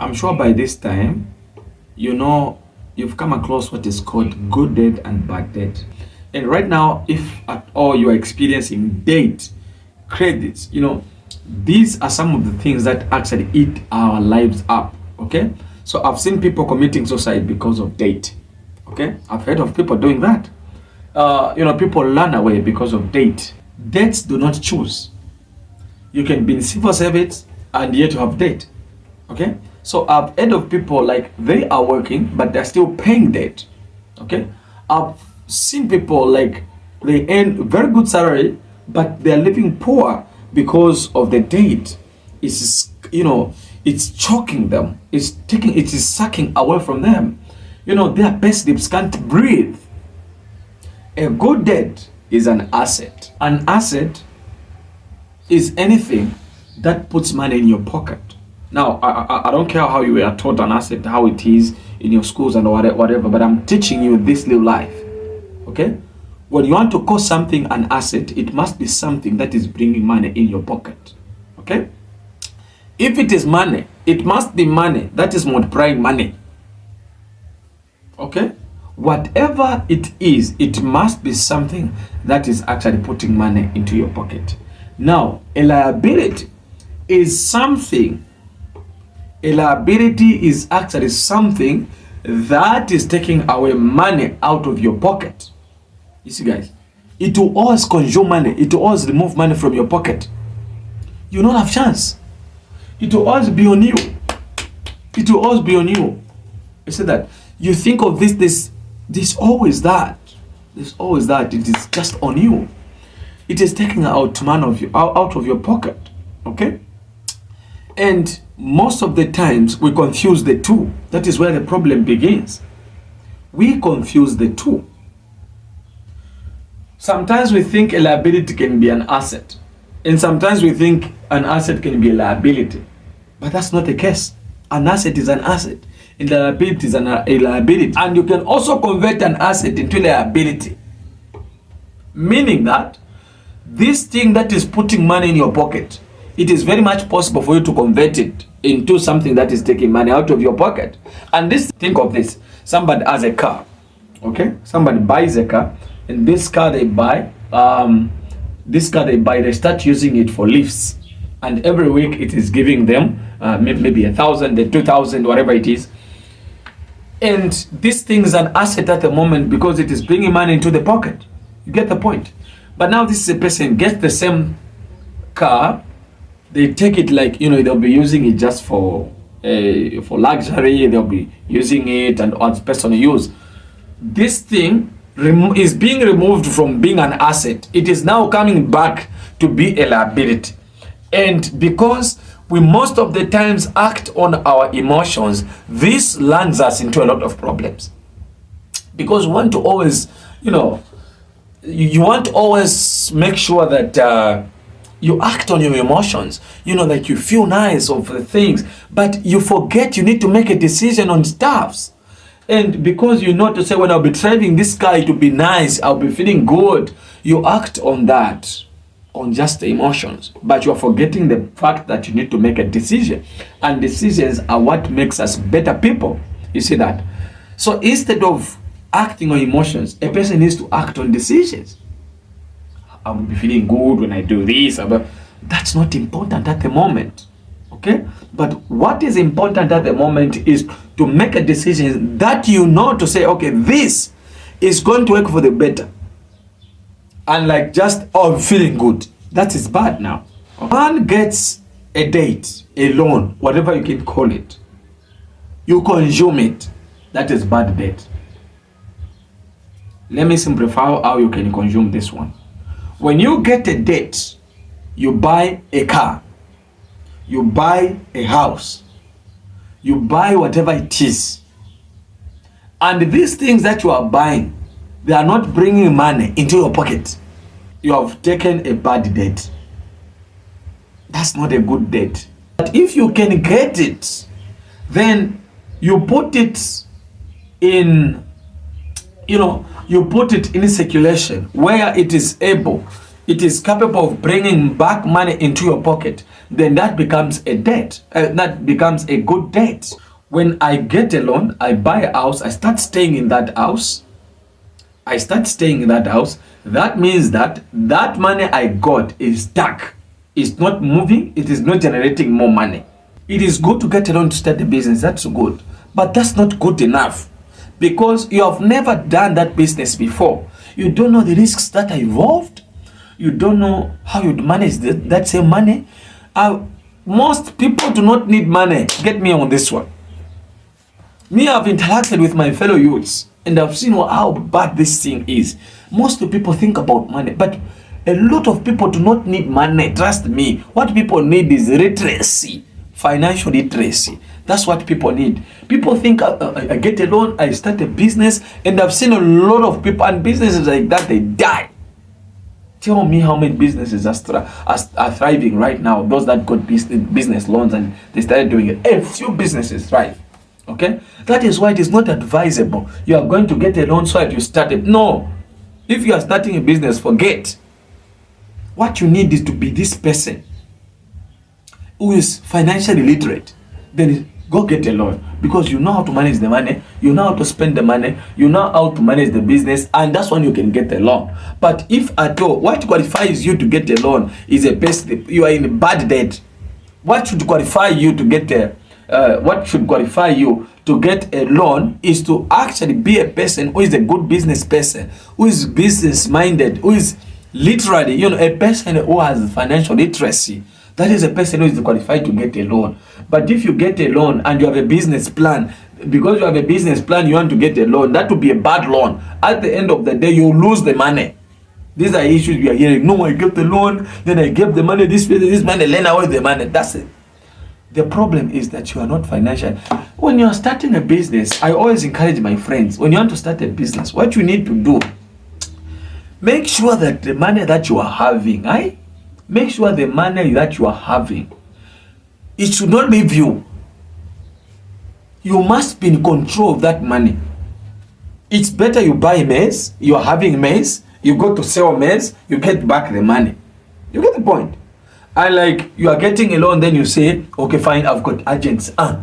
I'm sure by this time, you know, you've come across what is called good debt and bad debt. And right now, if at all you are experiencing debt, credits, these are some of the things that actually eat our lives up. Okay, so I've seen people committing suicide because of debt. Okay, I've heard of people doing that. People run away because of debt. Debts do not choose. You can be in civil service and yet you have debt. Okay, so I've heard of people like they are working but they're still paying debt. Okay, I've seen people like they earn very good salary but they're living poor because of the debt. It's choking them. It is sucking away from them. Their best lips can't breathe. A good debt is an asset. An asset is anything that puts money in your pocket. Now, I don't care how you were taught an asset, how it is in your schools and whatever, but I'm teaching you this little life. Okay? When you want to call something an asset, it must be something that is bringing money in your pocket. Okay? If it is money, it must be money that is multiplying money. Okay? Whatever it is, it must be something that is actually putting money into your pocket. Now, a liability is something. A liability is actually something that is taking away money out of your pocket. You see, guys, it will always consume money. It will always remove money from your pocket. You don't have chance. It will always be on you. It will always be on you. You see that? You think of this always that. There's always that. It is just on you. It is taking out money out of your pocket. Okay? And most of the times we confuse the two. That is where the problem begins. We confuse the two. Sometimes we think a liability can be an asset. And sometimes we think an asset can be a liability. But that's not the case. An asset is an asset. And a liability is a liability. And you can also convert an asset into a liability. Meaning that this thing that is putting money in your pocket, it is very much possible for you to convert it into something that is taking money out of your pocket. And think of this. Somebody has a car. Okay? Somebody buys a car. And this car they buy, they start using it for lifts. And every week it is giving them maybe 1,000, 2,000, whatever it is. And this thing is an asset at the moment because it is bringing money into the pocket. You get the point? But now this is a person gets the same car. They take it like, they'll be using it just for luxury. They'll be using it and as personal use. This thing is being removed from being an asset. It is now coming back to be a liability. And because we most of the times act on our emotions, this lands us into a lot of problems. Because we want to always, you want to always make sure that you act on your emotions, like you feel nice of the things, but you forget you need to make a decision on stuffs. And because to say, when I'll be driving this car, it will be nice, I'll be feeling good, you act on that, on just the emotions, but you are forgetting the fact that you need to make a decision. And decisions are what makes us better people. You see that? So instead of acting on emotions, a person needs to act on decisions. I will be feeling good when I do this. That's not important at the moment. Okay? But what is important at the moment is to make a decision that to say, okay, this is going to work for the better. And like just, I'm feeling good. That is bad now. One gets a date, a loan, whatever you can call it. You consume it. That is bad debt. Let me simplify how you can consume this one. When you get a debt, you buy a car, you buy a house, you buy whatever it is. And these things that you are buying, they are not bringing money into your pocket. You have taken a bad debt. That's not a good debt. But if you can get it, then you put it in, you put it in circulation where it is able it is capable of bringing back money into your pocket, then that becomes a debt. That becomes a good debt. When I get a loan, I buy a house, I start staying in that house. That means that that money I got is stuck. It's not moving. It is not generating more money. It is good to get a loan to start a business. That's good. But that's not good enough, because you have never done that business before. You don't know the risks that are involved. You don't know how you manage that same money. Most people do not need money. Get me on this one. Me, I've interacted with my fellow youths and I've seen how bad this thing is. Most people think about money, but a lot of people do not need money. Trust me. What people need is literacy, financial literacy. That's what people need. People think I get a loan, I start a business, and I've seen a lot of people and businesses like that, they die. Tell me how many businesses are thriving right now. Those that got business loans and they started doing it. A few businesses thrive. Okay? That is why it is not advisable. You are going to get a loan so that you start it. No. If you are starting a business, forget. What you need is to be this person who is financially literate. Then go get a loan, because you know how to manage the money, you know how to spend the money, you know how to manage the business, and that's when you can get a loan. But if at all, what qualifies you to get a loan is a person you are in a bad debt. What should qualify you to get a loan is to actually be a person who is a good business person, who is business minded, who is literally, a person who has financial literacy. That is a person who is qualified to get a loan. But if you get a loan and you have a business plan, because you have a business plan, you want to get a loan, that will be a bad loan. At the end of the day, you lose the money. These are issues we are hearing. No, I get the loan, then I give the money, this money, lend away the money. That's it. The problem is that you are not financial. When you are starting a business, I always encourage my friends, when you want to start a business, what you need to do, make sure that the money that you are having, make sure the money that you are having, it should not leave you. You must be in control of that money. It's better you buy maize, you are having maize, you go to sell maize, you get back the money. You get the point? And like you are getting a loan, then you say, okay, fine, I've got agents. Go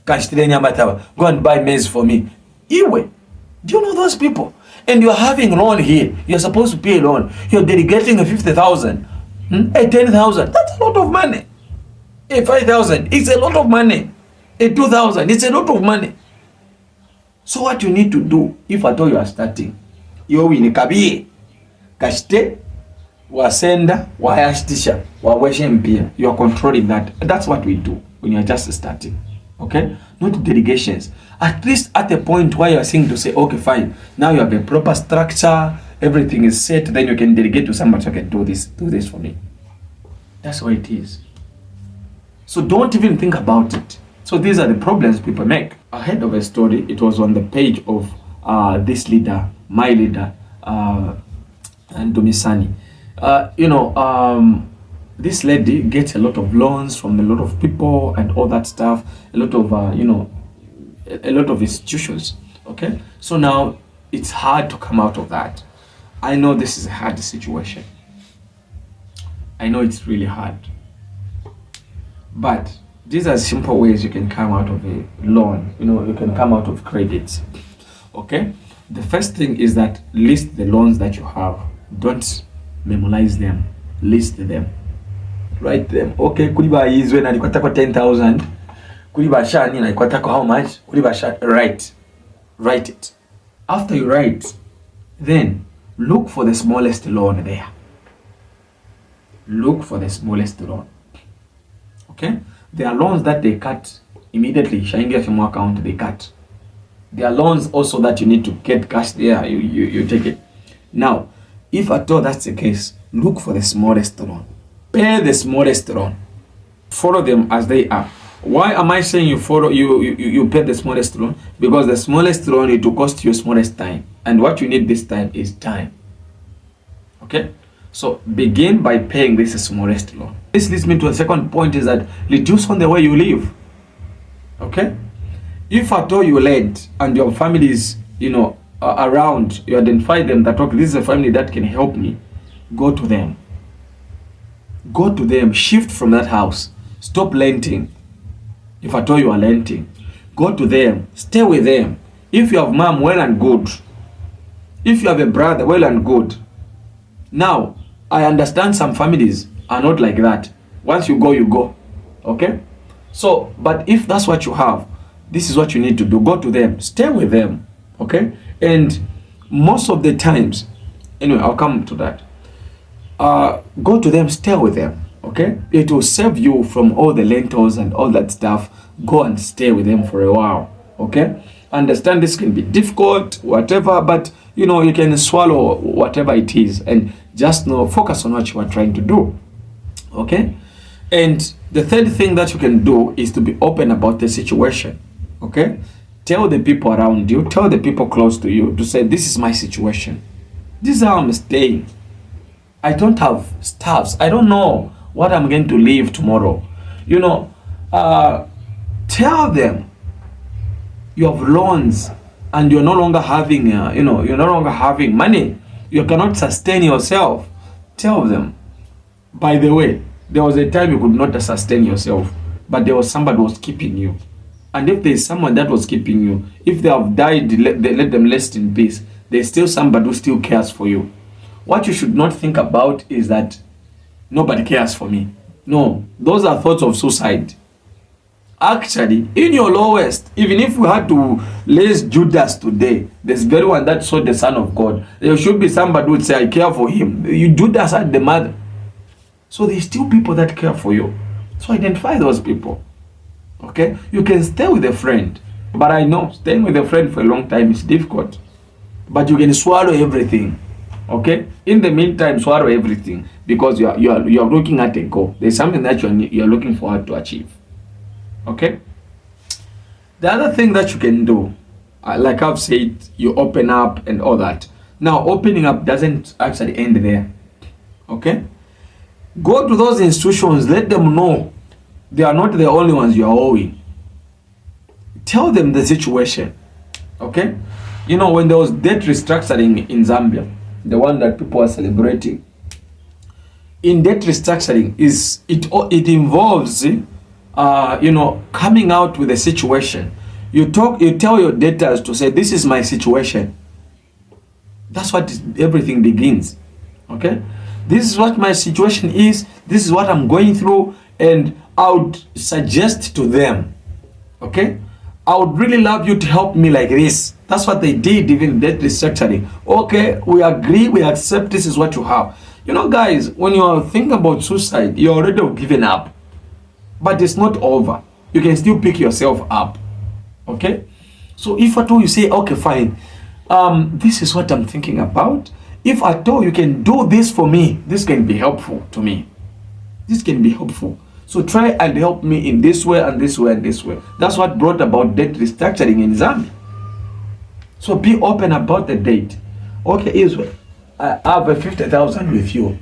and buy maize for me. Iwe, do you know those people? And you are having loan here. You are supposed to pay a loan. You're dedicating a 50,000. A 10,000, that's a lot of money. A 5,000, it's a lot of money. A 2,000, it's a lot of money. So what you need to do, if at all you are starting, you win kabiye, kashite, wasenda, wayashtisha, waweshe mpia. You are controlling that. That's what we do when you are just starting. Okay? Not delegations. At least at the point where you are saying to say, okay, fine, now you have a proper structure, everything is set, then you can delegate to somebody who can do this for me. That's what it is. So don't even think about it. So these are the problems people make. I heard of a story. It was on the page of this leader, my leader, and Domisani. This lady gets a lot of loans from a lot of people and all that stuff, a lot of institutions. Okay, so now it's hard to come out of that. I know this is a hard situation. I know it's really hard. But these are simple ways you can come out of a loan. You can come out of credit. Okay? The first thing is that list the loans that you have. Don't memorize them. List them. Write them. Okay, kuliba izwe na nikuata kwa 10,000. Kuliba shani na nikuata kwa how much? Kuliba shani. Write it. After you write, then look for the smallest loan there. Look for the smallest loan. Okay? There are loans that they cut immediately. Shaingia from account, they cut. There are loans also that you need to get cash there. You take it. Now, if at all that's the case, look for the smallest loan. Pay the smallest loan. Follow them as they are. Why am I saying you pay the smallest loan? Because the smallest loan, it will cost you smallest time. And what you need this time is time. Okay? So begin by paying this smallest loan. This leads me to a second point, is that reduce on the way you live. Okay? If at all you led and your family is, around, you identify them that, okay, this is a family that can help me, go to them. Go to them, shift from that house. Stop renting. If at all you are renting, go to them, stay with them. If you have mom, well and good. If you have a brother, well and good. Now, I understand some families are not like that. Once you go, you go. Okay? So, but if that's what you have, this is what you need to do. Go to them, stay with them. Okay? And most of the times, anyway, I'll come to that. Go to them, stay with them. Okay? It will save you from all the lentils and all that stuff. Go and stay with them for a while. Okay? Understand this can be difficult, whatever, but you know, you can swallow whatever it is and just focus on what you are trying to do. Okay? And the third thing that you can do is to be open about the situation. Okay? Tell the people around you, tell the people close to you to say, this is my situation. This is how I'm staying. I don't have staffs. I don't know what I'm going to leave tomorrow. You know, tell them you have loans and you're no longer having, you're no longer having money. You cannot sustain yourself. Tell them, by the way, there was a time you could not sustain yourself, but there was somebody who was keeping you. And if there's someone that was keeping you, if they have died, let them rest in peace. There's still somebody who still cares for you. What you should not think about is that nobody cares for me. No, those are thoughts of suicide. Actually, in your lowest, even if we had to raise Judas today, there's very one that saw the Son of God. There should be somebody who would say, I care for him. Judas had the mother. So there's still people that care for you. So identify those people. Okay? You can stay with a friend. But I know staying with a friend for a long time is difficult. But you can swallow everything. Okay? In the meantime, swallow everything. Because you are looking at a goal. There's something that you're looking forward to achieve. Okay? The other thing that you can do, like I've said, you open up and all that. Now, opening up doesn't actually end there. Okay? Go to those institutions, let them know they are not the only ones you are owing. Tell them the situation. Okay? You know, when there was debt restructuring in Zambia, the one that people are celebrating, in debt restructuring, it involves coming out with a situation. You tell your debtors to say, this is my situation. That's what everything begins. Okay? This is what my situation is. This is what I'm going through. And I would suggest to them, okay, I would really love you to help me like this. That's what they did even debt restructuring. Okay, we agree, we accept this is what you have. You know, guys, when you are thinking about suicide, you're already given up. But it's not over. You can still pick yourself up. Okay? So if at all you say, okay, fine, this is what I'm thinking about. If at all you can do this for me, this can be helpful to me. This can be helpful. So try and help me in this way and this way and this way. That's what brought about debt restructuring in Zambia. So be open about the debt. Okay, Israel, I have a 50,000 with you.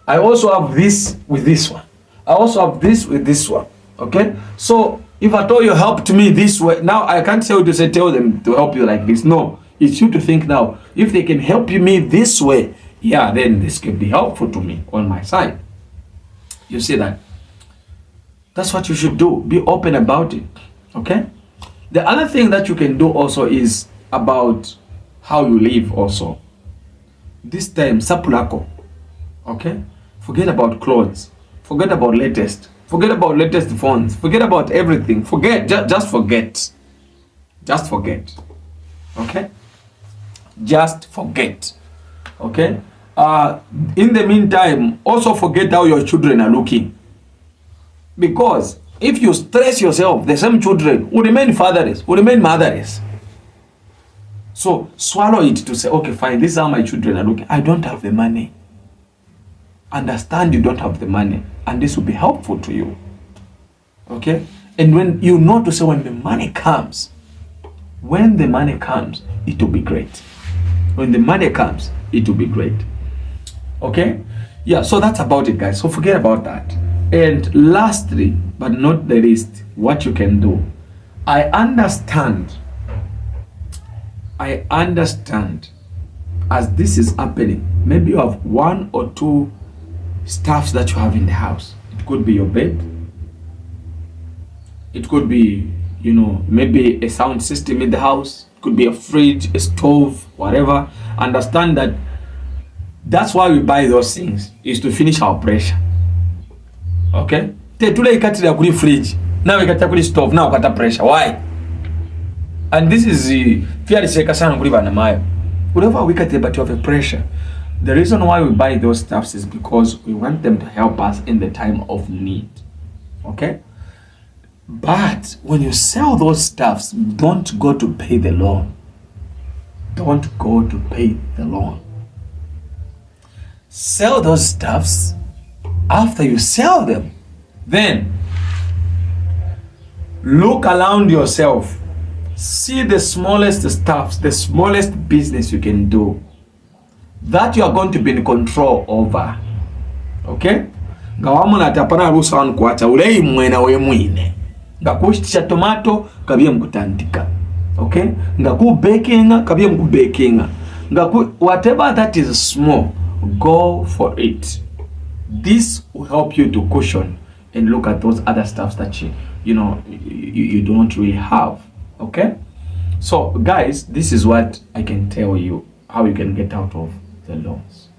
I also have this with this one. I also have this with this one. Okay? So if at all you helped me this way, now I can't tell you to say tell them to help you like this. No. It's you to think now, if they can help me this way, yeah, then this can be helpful to me on my side. You see that? That's what you should do. Be open about it. Okay? The other thing that you can do also is about how you live also. This time, sapulako. Okay? Forget about clothes. Forget about latest. Forget about latest phones. Forget about everything. Forget. Just forget. Just forget. Okay? Just forget. Okay? In the meantime, also forget how your children are looking. Because if you stress yourself, the same children will remain fatherless, will remain motherless. So swallow it to say, okay, fine, this is how my children are looking. I don't have the money. Understand you don't have the money. And this will be helpful to you. Okay? And when you know to say when the money comes, it will be great. When the money comes, it will be great. Okay? Yeah, so that's about it, guys. So forget about that. And lastly, but not the least, what you can do. I understand as this is happening, maybe you have one or two stuffs that you have in the house. It could be your bed. It could be, maybe a sound system in the house. It could be a fridge, a stove, whatever. Understand that that's why we buy those things, is to finish our pressure. Okay? Tetula ikatira kuli fridge. Now ikatira kuli stove. Now ukata pressure. Why? And this is fairly seka sana kuli bana mayo. Whatever we ikatira but you have a pressure. The reason why we buy those stuffs is because we want them to help us in the time of need. Okay? But when you sell those stuffs, don't go to pay the loan. Don't go to pay the loan. Sell those stuffs. After you sell them, then look around yourself. See the smallest stuffs, the smallest business you can do that you are going to be in control over. Okay? Ngawamu na tapana rusa wanu kuacha ulei mwena we mwine. Ngakushtisha tomato kabia mkutandika. Okay? Ngaku baking kabia mku baking. Ngaku whatever that is small, go for it. This will help you to cushion and look at those other stuffs that you don't really have. Okay? So guys, this is what I can tell you how you can get out of the loans.